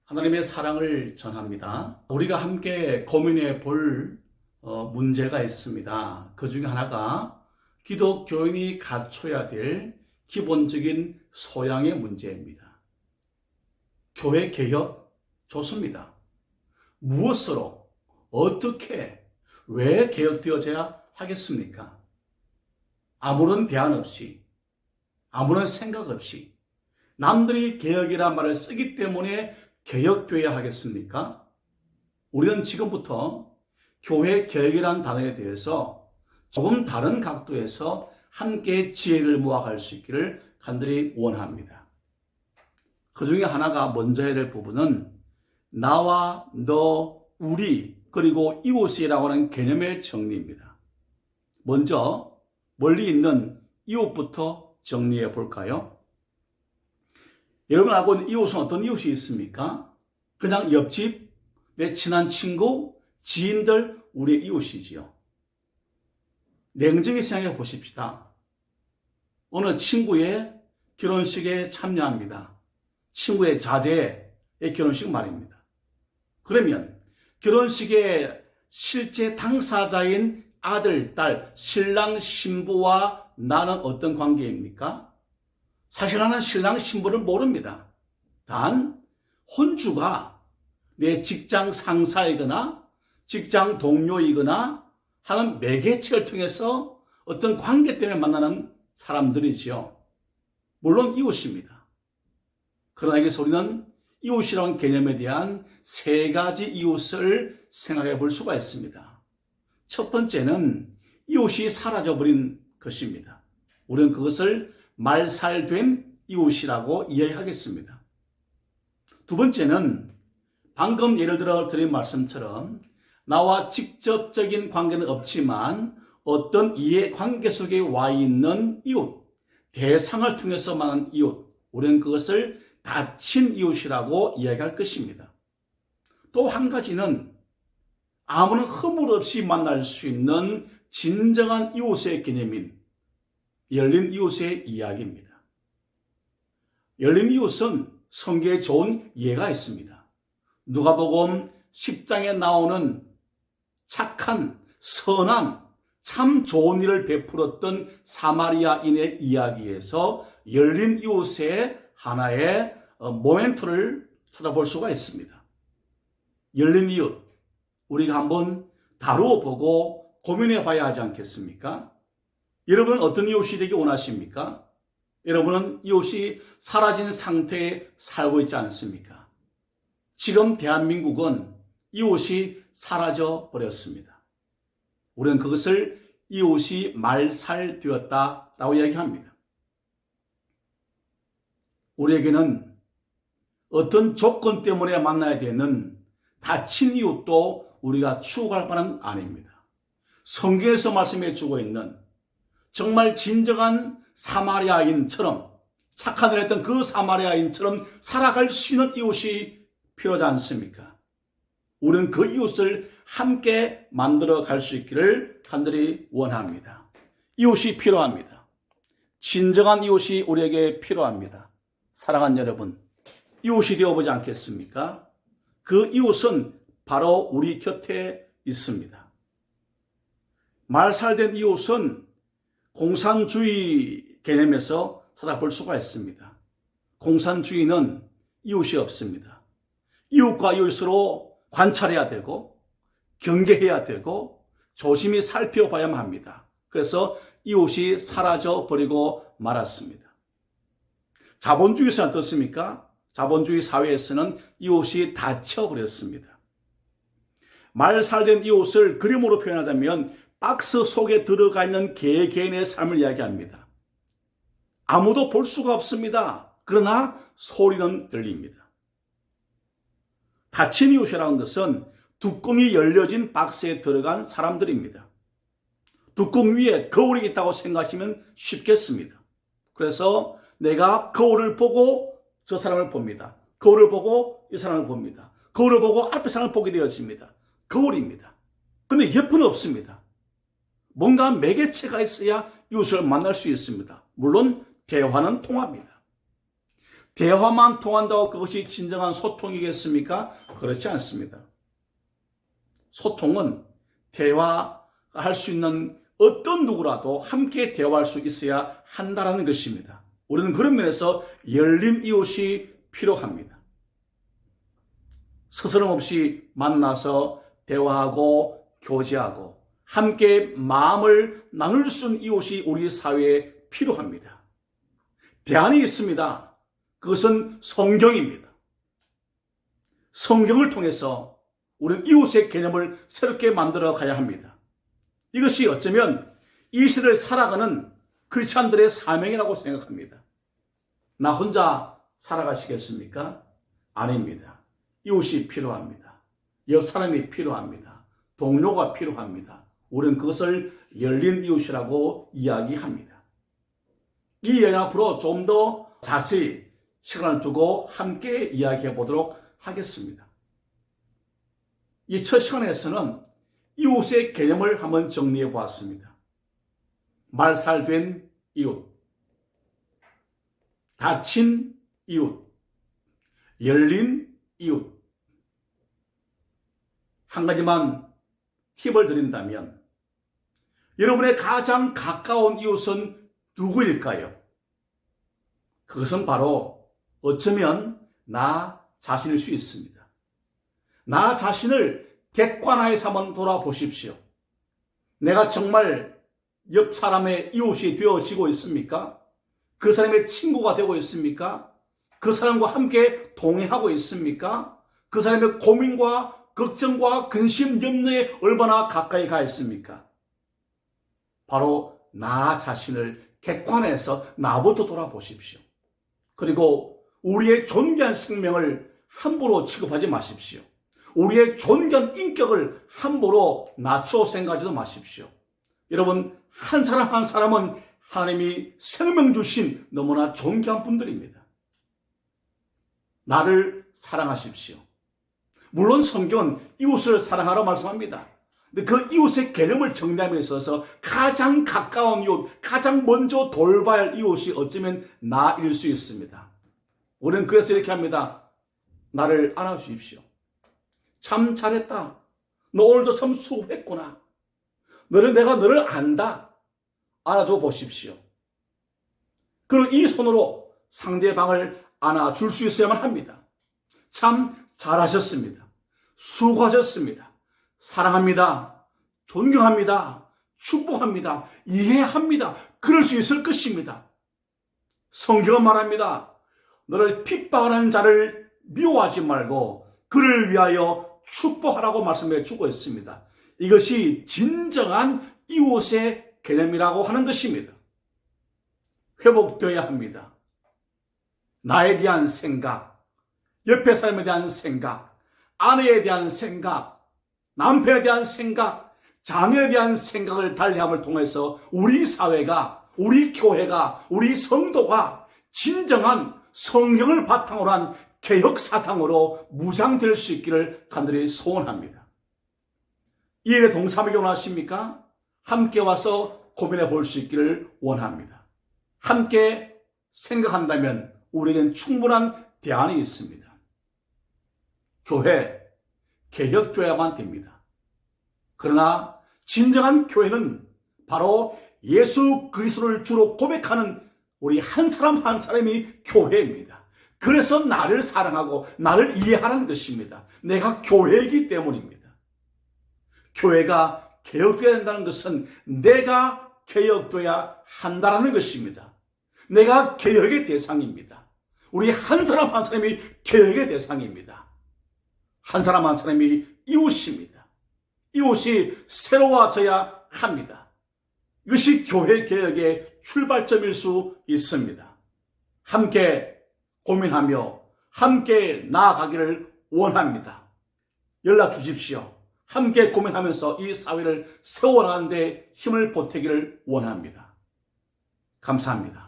하나님의 사랑을 전합니다. 우리가 함께 고민해 볼 문제가 있습니다. 그 중에 하나가 기독교인이 갖춰야 될 기본적인 소양의 문제입니다. 교회 개혁 좋습니다. 무엇으로, 어떻게, 왜 개혁되어져야 하겠습니까? 아무런 대안 없이, 아무런 생각 없이 남들이 개혁이란 말을 쓰기 때문에 개혁되어야 하겠습니까? 우리는 지금부터 교회 개혁이라는 단어에 대해서 조금 다른 각도에서 함께 지혜를 모아갈 수 있기를 간절히 원합니다. 그 중에 하나가 먼저 해야 될 부분은 나와 너, 우리, 그리고 이웃이라고 하는 개념의 정리입니다. 먼저 멀리 있는 이웃부터 정리해 볼까요? 여러분 알고 있는 이웃은 어떤 이웃이 있습니까? 그냥 옆집, 내 친한 친구, 지인들, 우리의 이웃이지요. 냉정히 생각해 보십시다. 어느 친구의 결혼식에 참여합니다. 친구의 자제의 결혼식 말입니다. 그러면 결혼식의 실제 당사자인 아들, 딸, 신랑, 신부와 나는 어떤 관계입니까? 사실 나는 신랑 신부를 모릅니다. 단 혼주가 내 직장 상사이거나 직장 동료이거나 하는 매개체를 통해서 어떤 관계 때문에 만나는 사람들이지요. 물론 이웃입니다. 그러나 여기서 우리는 이웃이라는 개념에 대한 세 가지 이웃을 생각해 볼 수가 있습니다. 첫 번째는 이웃이 사라져버린 것입니다. 우리는 그것을 말살된 이웃이라고 이야기하겠습니다. 두 번째는 방금 예를 들어 드린 말씀처럼 나와 직접적인 관계는 없지만 어떤 이해관계 속에 와 있는 이웃, 대상을 통해서 만난 이웃, 우리는 그것을 닫힌 이웃이라고 이야기할 것입니다. 또 한 가지는 아무런 허물 없이 만날 수 있는 진정한 이웃의 개념인 열린 이웃의 이야기입니다. 열린 이웃은 성경에 좋은 예가 있습니다. 누가복음 10장에 나오는 착한, 선한, 참 좋은 일을 베풀었던 사마리아인의 이야기에서 열린 이웃의 하나의 모멘트를 찾아볼 수가 있습니다. 열린 이웃, 우리가 한번 다루어 보고 고민해 봐야 하지 않겠습니까? 여러분은 어떤 이웃이 되기 원하십니까? 여러분은 이웃이 사라진 상태에 살고 있지 않습니까? 지금 대한민국은 이웃이 사라져 버렸습니다. 우리는 그것을 이웃이 말살되었다라고 이야기합니다. 우리에게는 어떤 조건 때문에 만나야 되는 닫힌 이웃도 우리가 추구할 바는 아닙니다. 성경에서 말씀해 주고 있는 정말 진정한 사마리아인처럼 착한 일을 했던 그 사마리아인처럼 살아갈 수 있는 이웃이 필요하지 않습니까? 우리는 그 이웃을 함께 만들어 갈 수 있기를 간절히 원합니다. 이웃이 필요합니다. 진정한 이웃이 우리에게 필요합니다. 사랑하는 여러분, 이웃이 되어보지 않겠습니까? 그 이웃은 바로 우리 곁에 있습니다. 말살된 이웃은 공산주의 개념에서 찾아볼 수가 있습니다. 공산주의는 이웃이 없습니다. 이웃과 이웃으로 관찰해야 되고 경계해야 되고 조심히 살펴봐야만 합니다. 그래서 이웃이 사라져 버리고 말았습니다. 자본주의에서는 어떻습니까? 자본주의 사회에서는 이웃이 닫혀버렸습니다. 말살된 이웃을 그림으로 표현하자면 박스 속에 들어가 있는 개개인의 삶을 이야기합니다. 아무도 볼 수가 없습니다. 그러나 소리는 들립니다. 닫힌 이웃이라는 것은 뚜껑이 열려진 박스에 들어간 사람들입니다. 뚜껑 위에 거울이 있다고 생각하시면 쉽겠습니다. 그래서 내가 거울을 보고 저 사람을 봅니다. 거울을 보고 이 사람을 봅니다. 거울을 보고 앞에 사람을 보게 되었습니다. 거울입니다. 그런데 옆은 없습니다. 뭔가 매개체가 있어야 이웃을 만날 수 있습니다. 물론 대화는 통합니다. 대화만 통한다고 그것이 진정한 소통이겠습니까? 그렇지 않습니다. 소통은 대화할 수 있는 어떤 누구라도 함께 대화할 수 있어야 한다는 것입니다. 우리는 그런 면에서 열린 이웃이 필요합니다. 스스럼 없이 만나서 대화하고 교제하고 함께 마음을 나눌 수 있는 이웃이 우리 사회에 필요합니다. 대안이 있습니다. 그것은 성경입니다. 성경을 통해서 우리는 이웃의 개념을 새롭게 만들어 가야 합니다. 이것이 어쩌면 이 시대를 살아가는 크리스찬들의 사명이라고 생각합니다. 나 혼자 살아가시겠습니까? 아닙니다. 이웃이 필요합니다. 옆 사람이 필요합니다. 동료가 필요합니다. 우리는 그것을 열린 이웃이라고 이야기합니다. 이 이야기 앞으로 좀 더 자세히 시간을 두고 함께 이야기해 보도록 하겠습니다. 이 첫 시간에서는 이웃의 개념을 한번 정리해 보았습니다. 말살된 이웃, 다친 이웃, 열린 이웃. 한 가지만 팁을 드린다면 여러분의 가장 가까운 이웃은 누구일까요? 그것은 바로 어쩌면 나 자신일 수 있습니다. 나 자신을 객관화해서 한번 돌아보십시오. 내가 정말 옆 사람의 이웃이 되어지고 있습니까? 그 사람의 친구가 되고 있습니까? 그 사람과 함께 동행하고 있습니까? 그 사람의 고민과 걱정과 근심, 염려에 얼마나 가까이 가 있습니까? 바로 나 자신을 객관해서 나부터 돌아보십시오. 그리고 우리의 존귀한 생명을 함부로 취급하지 마십시오. 우리의 존귀한 인격을 함부로 낮춰 생각하지도 마십시오. 여러분, 한 사람 한 사람은 하나님이 생명 주신 너무나 존귀한 분들입니다. 나를 사랑하십시오. 물론 성경은 이웃을 사랑하라 말씀합니다. 근데 그 이웃의 개념을 정리함에 있어서 가장 가까운 이웃, 가장 먼저 돌봐야 할 이웃이 어쩌면 나일 수 있습니다. 우리는 그래서 이렇게 합니다. 나를 안아주십시오. 참 잘했다. 너 오늘도 참 수고했구나. 내가 너를 안다. 안아줘 보십시오. 그리고 이 손으로 상대방을 안아줄 수 있어야만 합니다. 참 잘하셨습니다. 수고하셨습니다. 사랑합니다. 존경합니다. 축복합니다. 이해합니다. 그럴 수 있을 것입니다. 성경은 말합니다. 너를 핍박하는 자를 미워하지 말고 그를 위하여 축복하라고 말씀해 주고 있습니다. 이것이 진정한 이웃의 개념이라고 하는 것입니다. 회복되어야 합니다. 나에 대한 생각, 옆에 사람에 대한 생각, 아내에 대한 생각, 남편에 대한 생각, 자녀에 대한 생각을 달리함을 통해서 우리 사회가, 우리 교회가, 우리 성도가 진정한 성경을 바탕으로 한 개혁 사상으로 무장될 수 있기를 간절히 소원합니다. 이 일에 동참하기 원하십니까? 함께 와서 고민해 볼 수 있기를 원합니다. 함께 생각한다면 우리에겐 충분한 대안이 있습니다. 교회, 개혁되어야만 됩니다. 그러나 진정한 교회는 바로 예수 그리스도를 주로 고백하는 우리 한 사람 한 사람이 교회입니다. 그래서 나를 사랑하고 나를 이해하는 것입니다. 내가 교회이기 때문입니다. 교회가 개혁되어야 한다는 것은 내가 개혁되어야 한다는 것입니다. 내가 개혁의 대상입니다. 우리 한 사람 한 사람이 개혁의 대상입니다. 한 사람 한 사람이 이웃입니다. 이웃이 새로워져야 합니다. 이것이 교회 개혁의 출발점일 수 있습니다. 함께 고민하며 함께 나아가기를 원합니다. 연락 주십시오. 함께 고민하면서 이 사회를 세워나가는 데 힘을 보태기를 원합니다. 감사합니다.